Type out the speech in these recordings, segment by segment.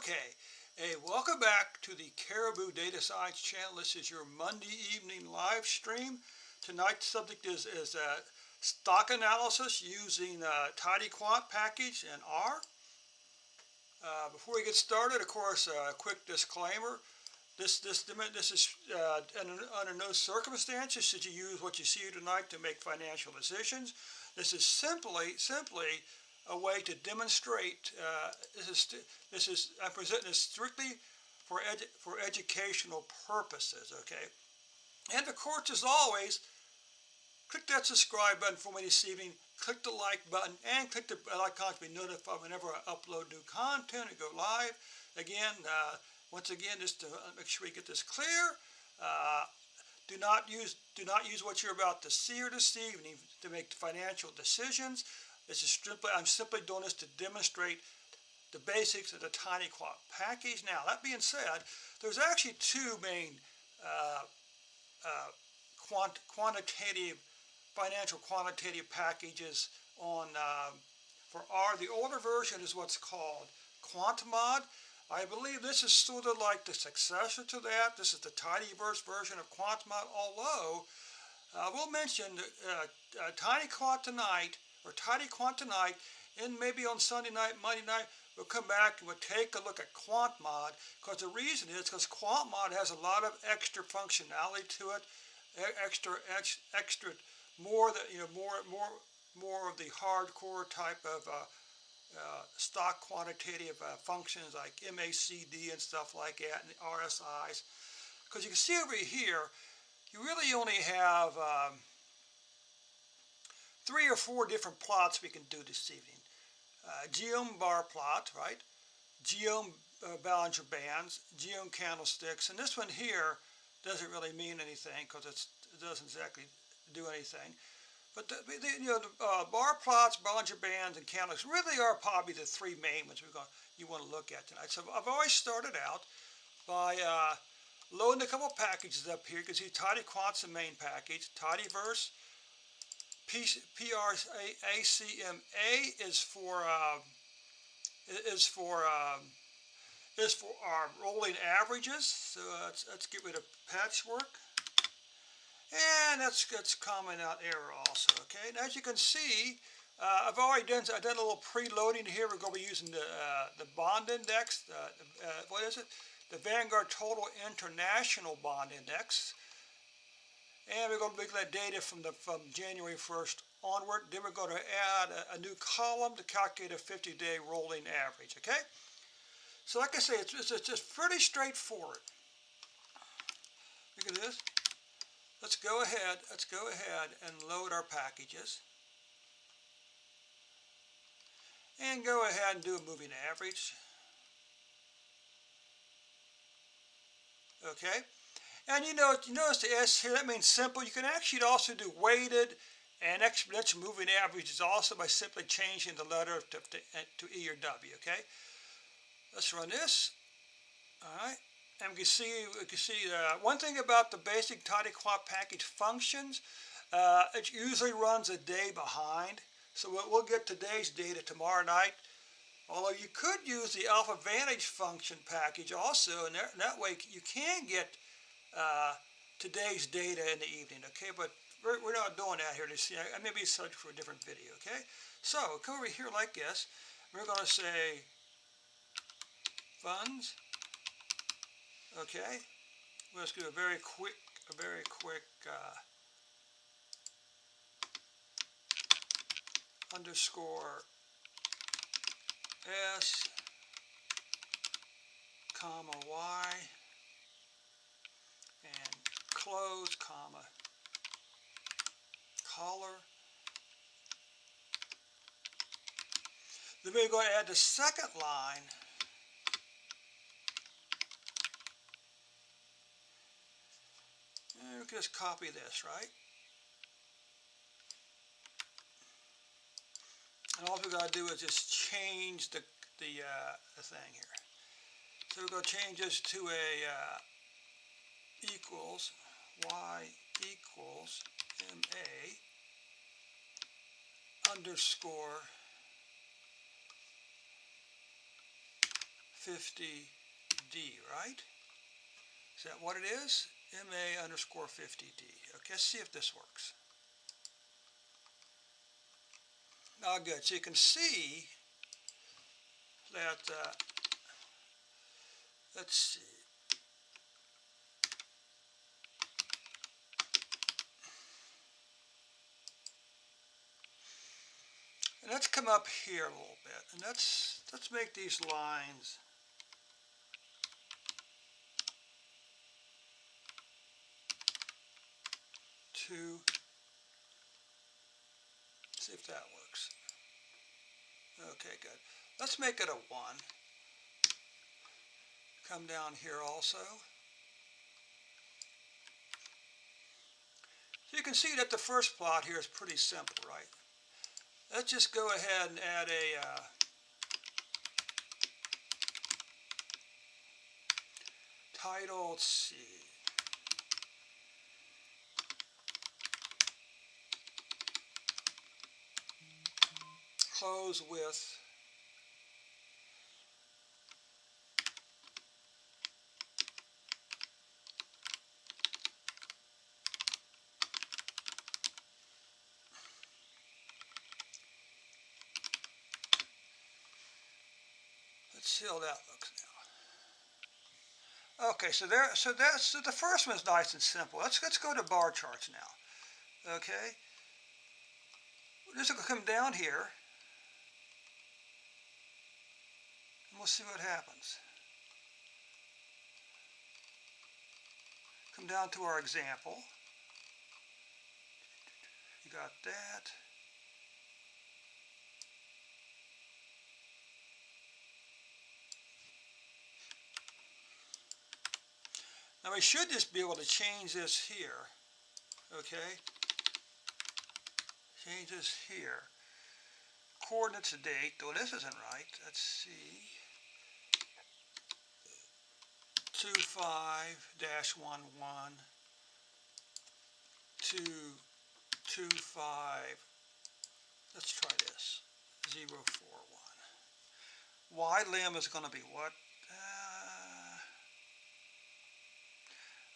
Okay, hey, welcome back to the Caribou Data Science channel. This is your Monday evening live stream. Tonight's subject is stock analysis using Tidyquant package and R. Before we get started, of course, a quick disclaimer. This is under no circumstances should you use what you see here tonight to make financial decisions. This is simply a way to demonstrate. I'm presenting this strictly for educational purposes. Okay, and of course, as always, click that subscribe button for me this evening. Click the like button and click the bell icon to be notified whenever I upload new content and go live. Again, once again, just to make sure we get this clear, do not use what you're about to see or this evening to make financial decisions. I'm simply doing this to demonstrate the basics of the Tidyquant package. Now, that being said, there's actually two main financial quantitative packages on for R. The older version is what's called QuantMod. I believe this is sort of like the successor to that. This is the Tidyverse version of QuantMod, although we'll mention Tidyquant tonight, and maybe on Sunday night, Monday night, we'll come back and we'll take a look at QuantMod, because the reason is because QuantMod has a lot of extra functionality to it, more of the hardcore type of stock quantitative functions like MACD and stuff like that, and the RSIs. Because you can see over here, you really only have 3 or 4 different plots we can do this evening. Geom bar plot, right? Geom Bollinger Bands, Geom Candlesticks, and this one here doesn't really mean anything because it doesn't exactly do anything. But the bar plots, Bollinger Bands, and Candlesticks really are probably the 3 main ones you want to look at tonight. So I've always started out by loading a couple packages up here. You can see Tidyquant's the main package. Tidyverse, PRACMA is for our rolling averages. So let's get rid of patchwork. And that's comment out error also. Okay, and as you can see, I've already done a little preloading here. We're going to be using the bond index. What is it? The Vanguard Total International Bond Index. And we're going to look at data from January 1st onward. Then we're going to add a new column to calculate a 50-day rolling average. Okay. So like I say, it's just pretty straightforward. Look at this. Let's go ahead and load our packages. And go ahead and do a moving average. Okay. And you notice the S here, that means simple. You can actually also do weighted and exponential moving averages also by simply changing the letter to E or W. Okay. Let's run this. All right. And we can see one thing about the basic Tidyquant package functions, it usually runs a day behind. So we'll get today's data tomorrow night. Although you could use the Alpha Vantage function package also, and that way you can get today's data in the evening. Okay, but we're not doing that here. I may be subject for a different video. Okay, so come over here like this. We're going to say funds. Okay, let's do a very quick underscore S, comma Y, and close, comma, color. Then we're going to add the second line. And we can just copy this, right? And all we've got to do is just change the thing here. So we're going to change this to a equals y equals MA underscore 50D, right? Is that what it is? MA underscore 50D. Okay, let's see if this works. Oh, good. So you can see that, let's see. And let's come up here a little bit, and let's make these lines two. See if that works. Okay, good. Let's make it a 1. Come down here also. So you can see that the first plot here is pretty simple, right? Let's just go ahead and add a title, let's see. Close with let's see how that looks now. Okay, so the first one's nice and simple. Let's go to bar charts now. Okay, we're just gonna come down here, and we'll see what happens. Come down to our example. You got that. Now we should just be able to change this here, okay? Change this here. Coordinates to date, though this isn't right. Let's see. 25-11 225. Let's try this. 041. Y limb is going to be what?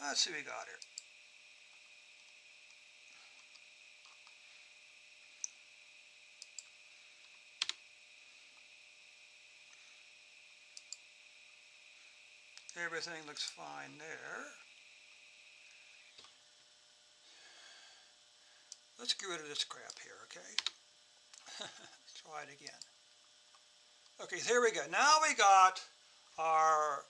Let's see what we got here. Everything looks fine there. Let's get rid of this crap here, okay? Let's try it again. Okay, here we go. Now we got our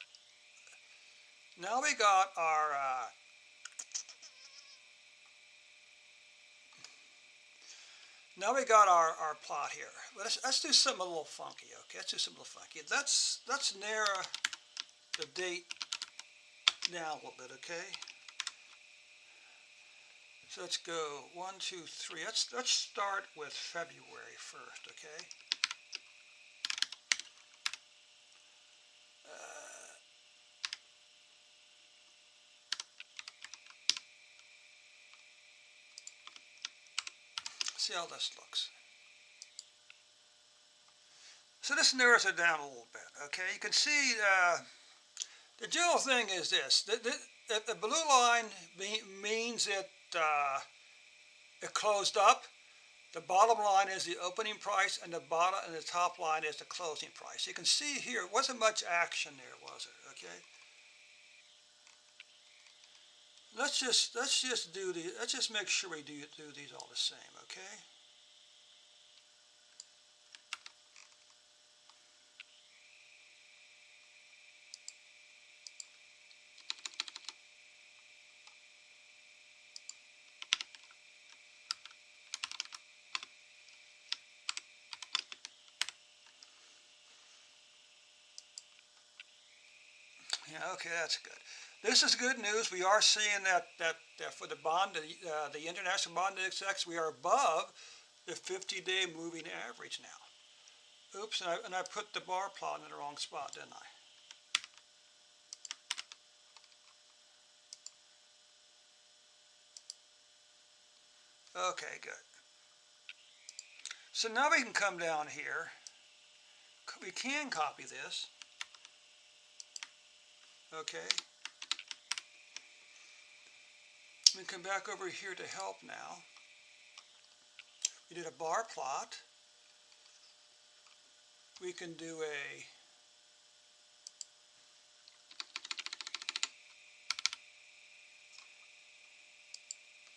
plot here. Let's do something a little funky, okay? Let's do something a little funky. Let's narrow the date down a little bit, okay? So let's go 1, 2, 3. Let's start with February first, okay? See how this looks. So this narrows it down a little bit, okay? You can see the general thing is this. The blue line means it closed up. The bottom line is the opening price, and the top line is the closing price. You can see here, it wasn't much action there, was it? Okay. Let's just make sure we do these all the same, okay? Yeah, okay, that's good. This is good news. We are seeing that for the bond, the international bond index, we are above the 50-day moving average now. Oops, and I put the bar plot in the wrong spot, didn't I? Okay, good. So now we can come down here. We can copy this. Okay. We come back over here to help now. We did a bar plot. We can do a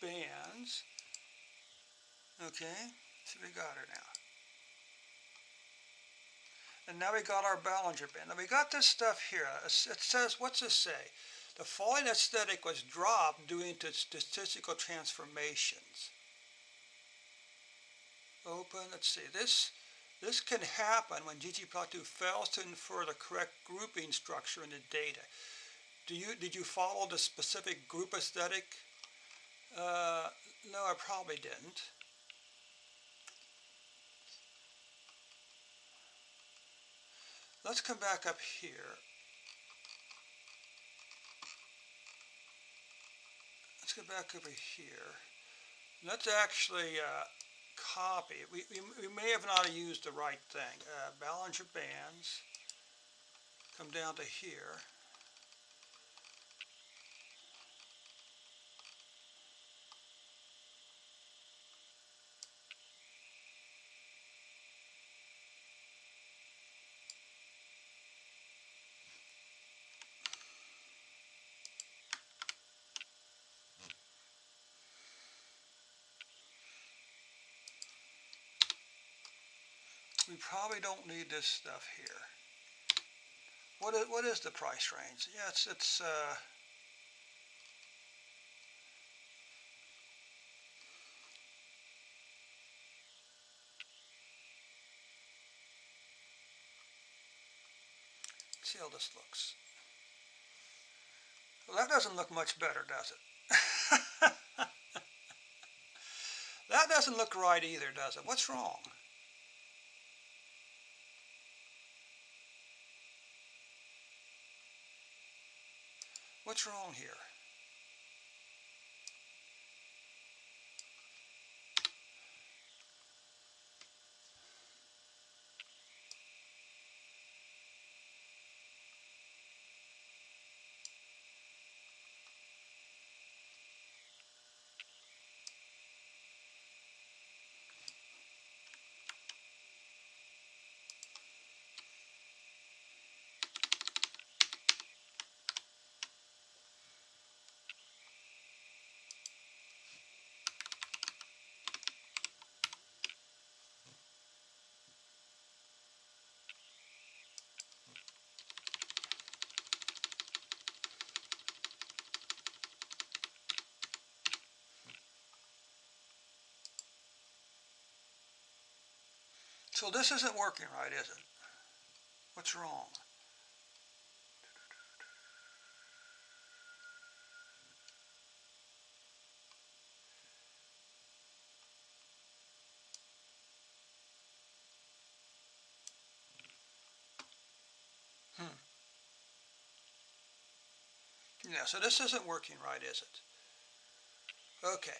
bands. Okay, so we got her now. And now we got our Bollinger Band. Now we got this stuff here. It says, what's this say? The following aesthetic was dropped due to statistical transformations. Open, let's see, this can happen when ggplot2 fails to infer the correct grouping structure in the data. Did you follow the specific group aesthetic? No, I probably didn't. Let's come back up here. Let's go back over here. Let's actually copy. We may have not used the right thing. Bollinger Bands. Come down to here. We probably don't need this stuff here. What is the price range? Yeah, it's see how this looks. Well, that doesn't look much better, does it? That doesn't look right either, does it? What's wrong? What's wrong here? So this isn't working right, is it? What's wrong? Yeah, so this isn't working right, is it? Okay.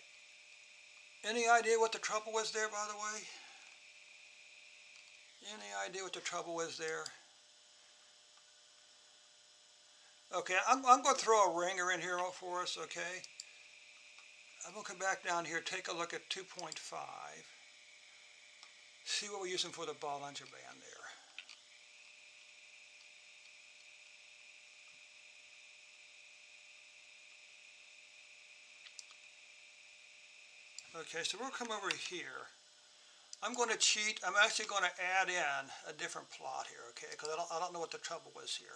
Any idea what the trouble was there, by the way? Any idea what the trouble was there? Okay, I'm going to throw a ringer in here for us, okay? I'm going to come back down here, take a look at 2.5. See what we're using for the Bollinger Band there. Okay, so we'll come over here. I'm going to cheat. I'm actually going to add in a different plot here, okay? Because I don't know what the trouble was here.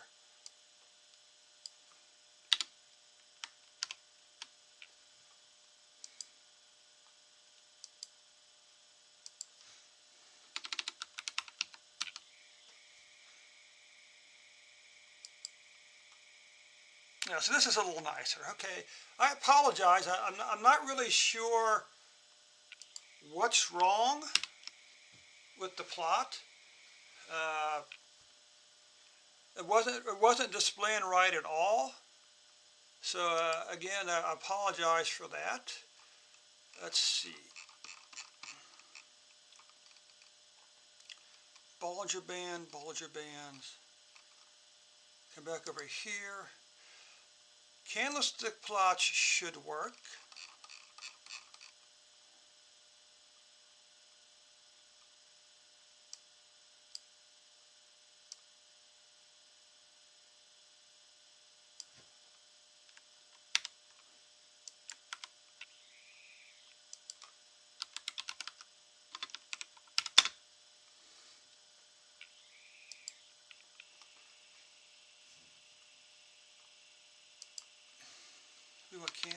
Yeah, so this is a little nicer. Okay, I apologize. I'm not really sure what's wrong with the plot. It wasn't displaying right at all. So again, I apologize for that. Let's see. Bollinger Bands. Come back over here. Candlestick plots should work. Do a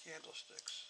candlesticks.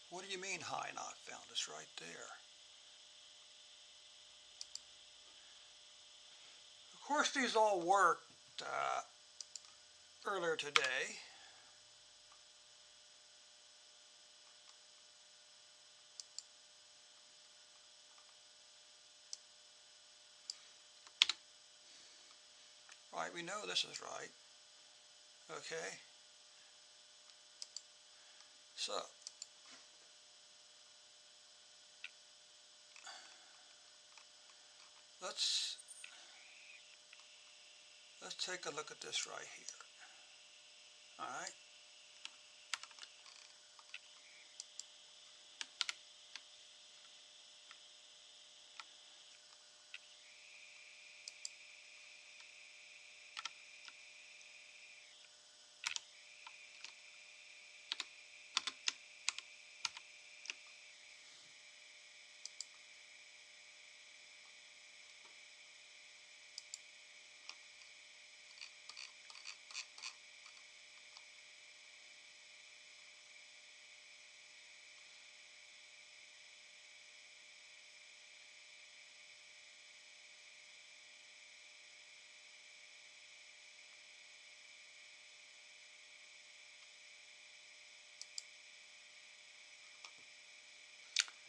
What do you mean high not found? It's right there. Of course, these all worked earlier today. Right, we know this is right. Okay. So, let's take a look at this right here. All right.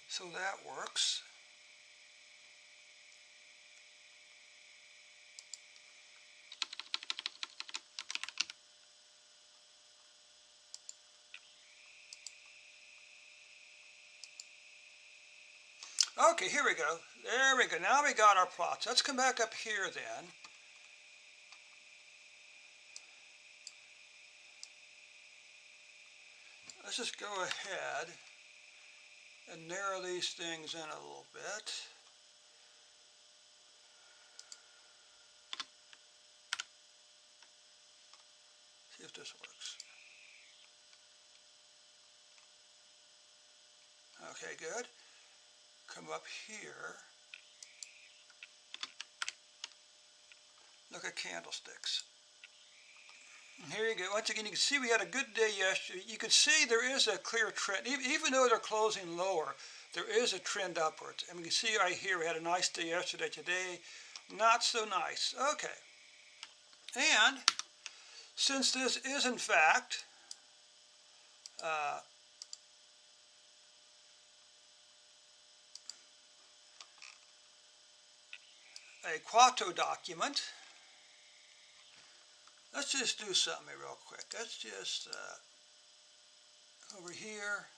So that works. Okay, here we go. There we go. Now we got our plots. Let's come back up here then. Let's just go ahead and narrow these things in a little bit. See if this works. Okay, good. Come up here. Look at candlesticks. And here you go. Once again, you can see we had a good day yesterday. You can see there is a clear trend. Even though they're closing lower, there is a trend upwards. And we can see right here we had a nice day yesterday. Today, not so nice. Okay. And since this is in fact a Quarto document, let's just do something real quick. Let's just over here.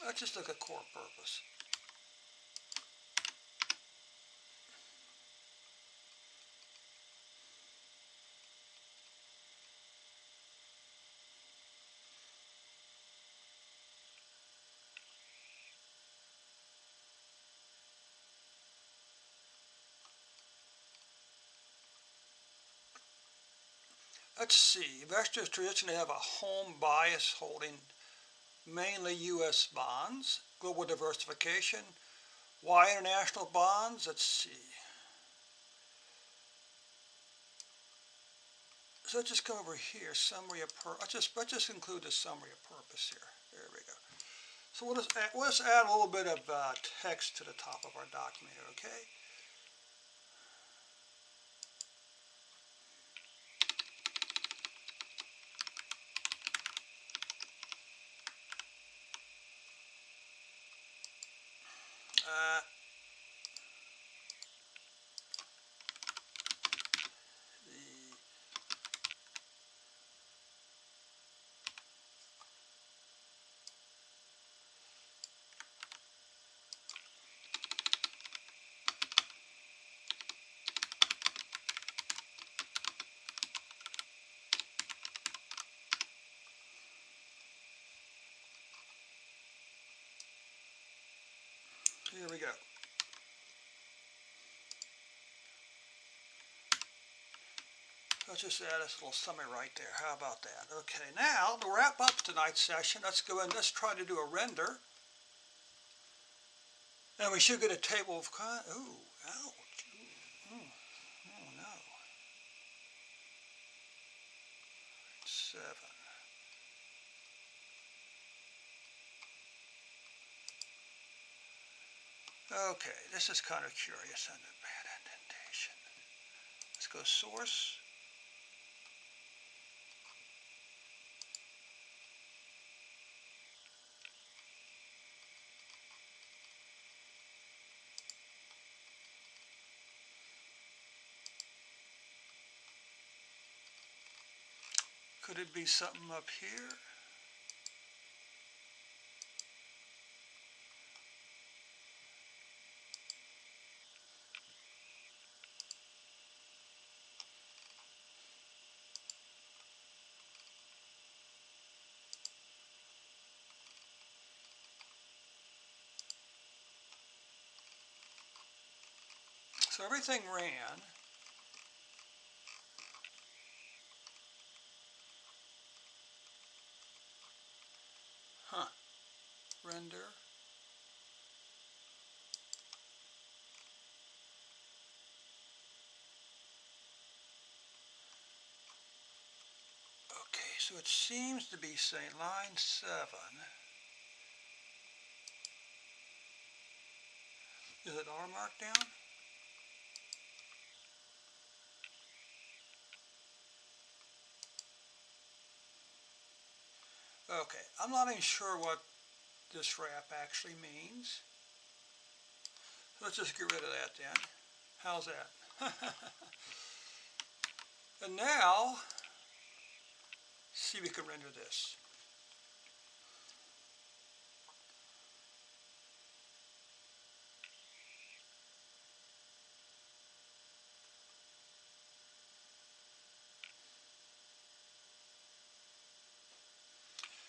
Let's just look at core purpose. Let's see, investors traditionally have a home bias holding mainly U.S. bonds, global diversification. Why international bonds? Let's see. So let's just come over here, summary of purpose. Let's just include the summary of purpose here. There we go. So we'll just add a little bit of text to the top of our document here, okay? Uh, Here we go. Let's just add this little summary right there. How about that? Okay, now to wrap up tonight's session, let's go in. Let's try to do a render. And we should get a table of contents. Ooh, ouch. Ooh, oh no. 7. Okay, this is kind of curious on the bad indentation. Let's go source. Could it be something up here? So everything ran. Huh. Render. Okay, so it seems to be saying line 7. Is it R marked down? Okay, I'm not even sure what this wrap actually means. Let's just get rid of that then. How's that? And now, see if we can render this.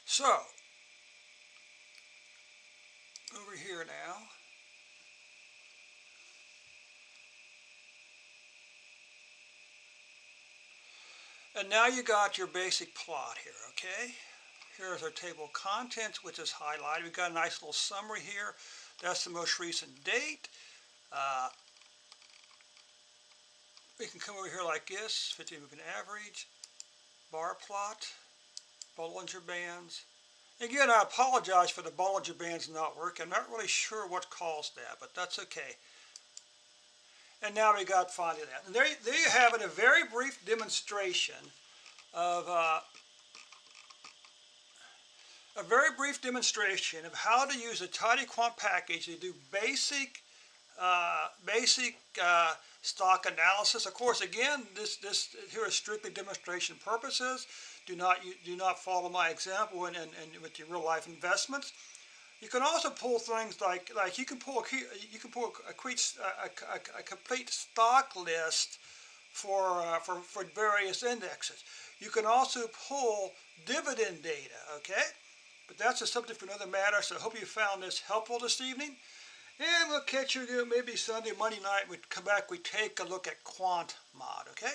So, over here now. And now you got your basic plot here, okay? Here's our table of contents, which is highlighted. We've got a nice little summary here. That's the most recent date. We can come over here like this, 50 moving average, bar plot, Bollinger Bands. Again, I apologize for the Bollinger Bands not working. I'm not really sure what caused that, but that's okay. And now we got finally that. And there you have it, a very brief demonstration of how to use a Tidyquant package to do basic stock analysis. Of course, again, this here is strictly demonstration purposes. Do not follow my example with your real life investments. You can also pull things like you can pull a complete stock list for various indexes. You can also pull dividend data. Okay, but that's a subject for another matter. So I hope you found this helpful this evening, and we'll catch you maybe Sunday, Monday night. We come back. We take a look at quant mod. Okay.